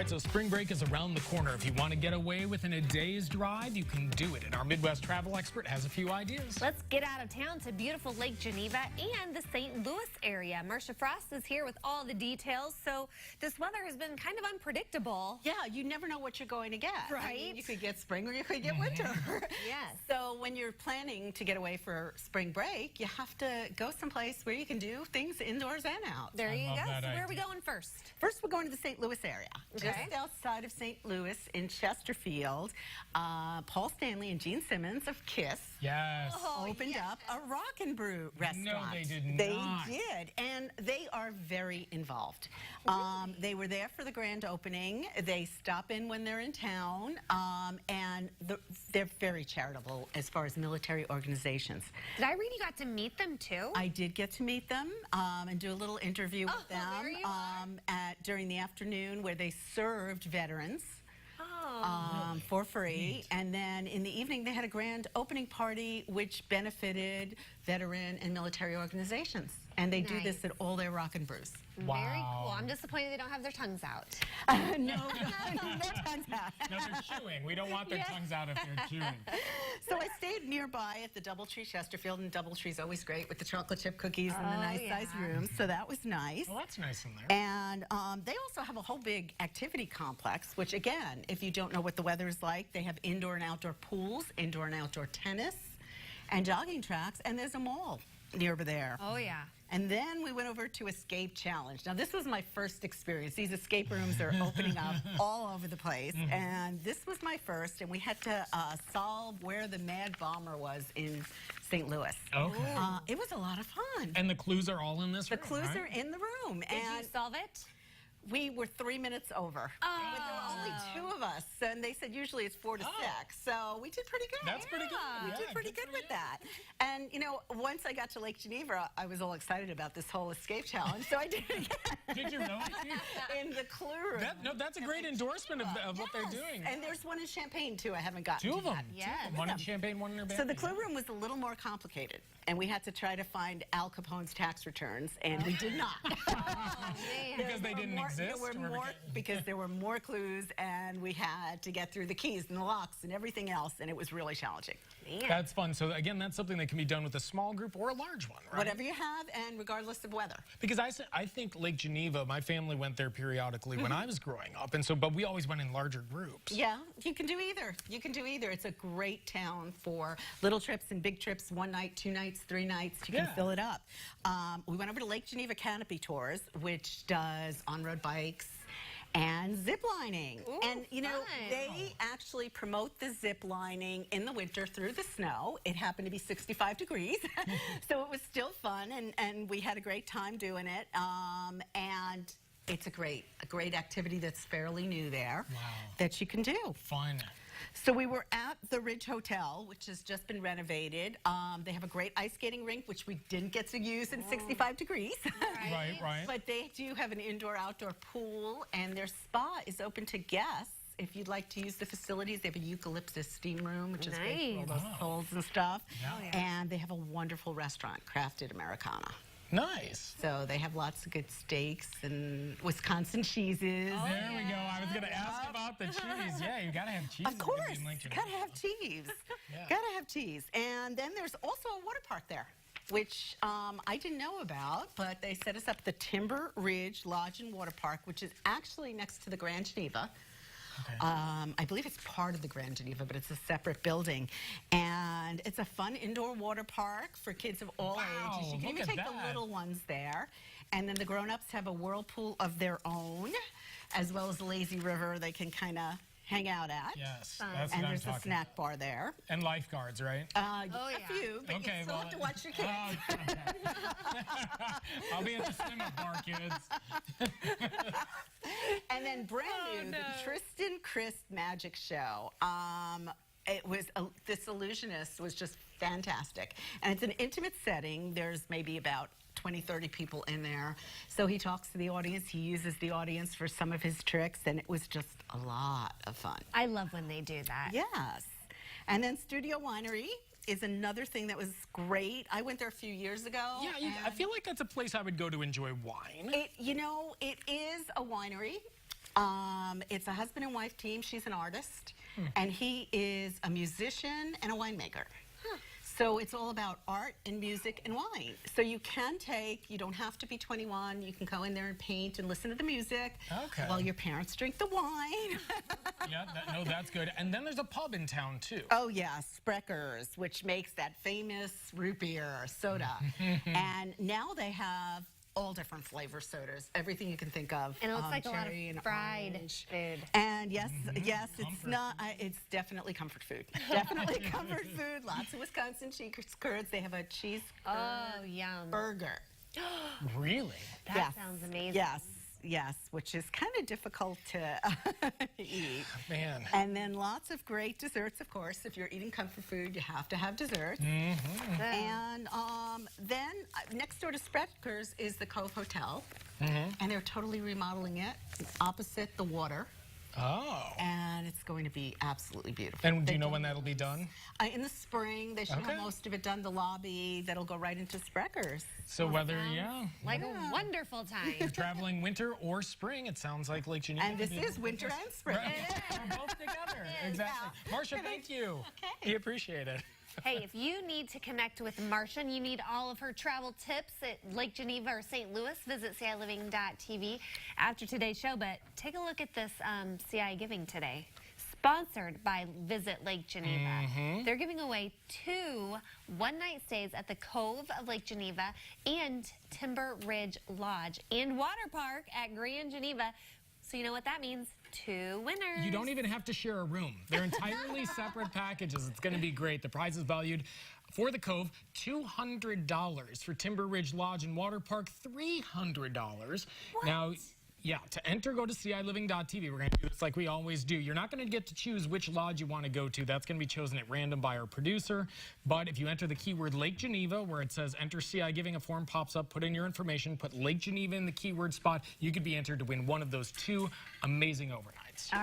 So spring break is around the corner. If you want to get away within a day's drive, you can do it. And our Midwest travel expert has a few ideas. Let's get out of town to beautiful Lake Geneva and the St. Louis area. Marcia Frost is here with all the details. So this weather has been kind of unpredictable. Yeah, you never know what you're going to get. Right. I mean, you could get spring or you could get winter. Yes. So when you're planning to get away for spring break, you have to go someplace where you can do things indoors and out. There you go. that So where are we idea. going first? First, we're going to the St. Louis area. Okay. Just outside of St. Louis in Chesterfield, Paul Stanley and Gene Simmons of Kiss Yes. opened up a rock and brew restaurant. No, they did not. They did, and they are very involved. They were there for the grand opening. They stop in when they're in town, and they're very charitable as far as military organizations. Did I read you got to meet them too? I did get to meet them and do a little interview with them there you are. during the afternoon where they served veterans. Oh. For free. And then in the evening, they had a grand opening party which benefited veteran and military organizations. And they do this Nice. at all their rock and brews. Very cool. I'm disappointed they don't have their tongues out. No tongues out. No, they're chewing. We don't want their tongues out if they're chewing. So I stayed nearby at the Doubletree Chesterfield, and Doubletree's always great with the chocolate chip cookies and the nice sized rooms. So that was nice. Well, that's nice in there. And they also have a whole big activity complex, which again, if you don't know what the weather is like, they have indoor and outdoor pools, indoor and outdoor tennis, and jogging tracks, and there's a mall near there. Oh, yeah. And then we went over to Escape Challenge. Now, this was my first experience. These escape rooms are opening up all over the place. And this was my first, and we had to solve where the Mad Bomber was in St. Louis. Okay. It was a lot of fun. And the clues are all in this The room, clues right? are in the room. Did and you solve it? we were 3 minutes over. Oh. But there were only 2 of us, and they said usually it's 4 to 6. So we did pretty good. That's pretty good. We Yeah, did pretty good good for with you. that. And, you know, once I got to Lake Geneva, I was all excited about this whole escape challenge, so I did it again. Did you really? In the clue room. That's a great endorsement of what they're doing. And there's one in Champaign, too. I haven't gotten 2 of to them. yet. Yes. One in Champaign, one in Urbana. So the clue room was a little more complicated, and we had to try to find Al Capone's tax returns, and we did not. Because they didn't exist? Because there were more clues, and we had to get through the keys and the locks and everything else, and it was really challenging. Man. That's fun. So again, that's something that can be done with a small group or a large one, right? Whatever you have, and regardless of weather. Because I think Lake Geneva, my family went there periodically when I was growing up, and so but we always went in larger groups. Yeah, you can do either. You can do either. It's a great town for little trips and big trips, 1 night, 2 nights, 3 nights. You can Yeah. fill it up. We went over to Lake Geneva Canopy Tours, which does on-road bikes and zip lining. Ooh, and you know, fun. they actually promote the zip lining in the winter through the snow. It happened to be 65 degrees, so it was still fun, and we had a great time doing it. And it's a great activity that's fairly new there. Wow. That you can do. Fun. So we were at the Ridge Hotel, which has just been renovated. They have a great ice skating rink, which we didn't get to use in 65 degrees. Right. But they do have an indoor-outdoor pool, and their spa is open to guests. If you'd like to use the facilities, they have a eucalyptus steam room, which is great for all those colds and stuff. Yeah. And they have a wonderful restaurant, Crafted Americana. Nice. So they have lots of good steaks and Wisconsin cheeses. There we go. I was going to ask about the cheese. Yeah, you got to have cheese. Of course, in Lake you Geneva. gotta have cheese. Yeah. Gotta have cheese. And then there's also a water park there, which I didn't know about, but they set us up the Timber Ridge Lodge and Water Park, which is actually next to the Grand Geneva. Okay. I believe it's part of the Grand Geneva, but it's a separate building. And it's a fun indoor water park for kids of all Wow, ages. You can look even at take the that. little ones there. And then the grown-ups have a whirlpool of their own, as well as a lazy river they can kind of hang out at. Yes, Fun. that's And what I'm there's a talking snack bar there. about. And lifeguards, right? Oh, A yeah. few, but Okay, you still well, have to watch your kids. Oh, okay. I'll be at the swim bar, kids. And then brand new, the Tristan Crist Magic Show. It was this illusionist was just fantastic, and it's an intimate setting. There's maybe about 20, 30 people in there. So he talks to the audience. He uses the audience for some of his tricks, and it was just a lot of fun. I love when they do that. Yes. And then Studio Winery is another thing that was great. I went there a few years ago. Yeah, I feel like that's a place I would go to enjoy wine. You know, it is a winery. It's a husband and wife team. She's an artist, and he is a musician and a winemaker. So it's all about art and music and wine. So you don't have to be 21. You can go in there and paint and listen to the music while your parents drink the wine. Yeah, that's good. And then there's a pub in town, too. Oh, yeah, Sprecher's, which makes that famous root beer soda. And now they have all different flavor sodas, everything you can think of. And it looks like a lot of cherry and fried orange. food. And yes, it's definitely comfort food. Definitely comfort food. Lots of Wisconsin cheese curds. They have a cheese yum. burger. Really? That sounds amazing. Yes, which is kind of difficult to eat. Man. And then lots of great desserts, of course. If you're eating comfort food, you have to have desserts. And then next door to Sprecher's is the Cove Hotel. And they're totally remodeling it opposite the water. Oh. And it's going to be absolutely beautiful. And do you know when that'll be done? In the spring. They should have most of it done. The lobby, that'll go right into Sprecher's. So whether, like a wonderful time. you're traveling winter or spring, it sounds like Lake Geneva. And this is winter and spring. Right. We're both together. Exactly. Marcia, thank you. Okay. We appreciate it. Hey, if you need to connect with Marcia and you need all of her travel tips at Lake Geneva or St. Louis, visit CILiving.tv after today's show. But take a look at this CI Giving today. Sponsored by Visit Lake Geneva. They're giving away 2 one-night stays at the Cove of Lake Geneva and Timber Ridge Lodge and Water Park at Grand Geneva. So you know what that means? 2 winners. You don't even have to share a room. They're entirely separate packages. It's going to be great. The prize is valued for the Cove, $200. For Timber Ridge Lodge and Water Park, $300. Now, yeah, to enter, go to CILiving.tv. We're going to do this like we always do. You're not going to get to choose which lodge you want to go to. That's going to be chosen at random by our producer. But if you enter the keyword Lake Geneva, where it says enter CI Giving, a form pops up, put in your information, put Lake Geneva in the keyword spot, you could be entered to win one of those 2 amazing overnights.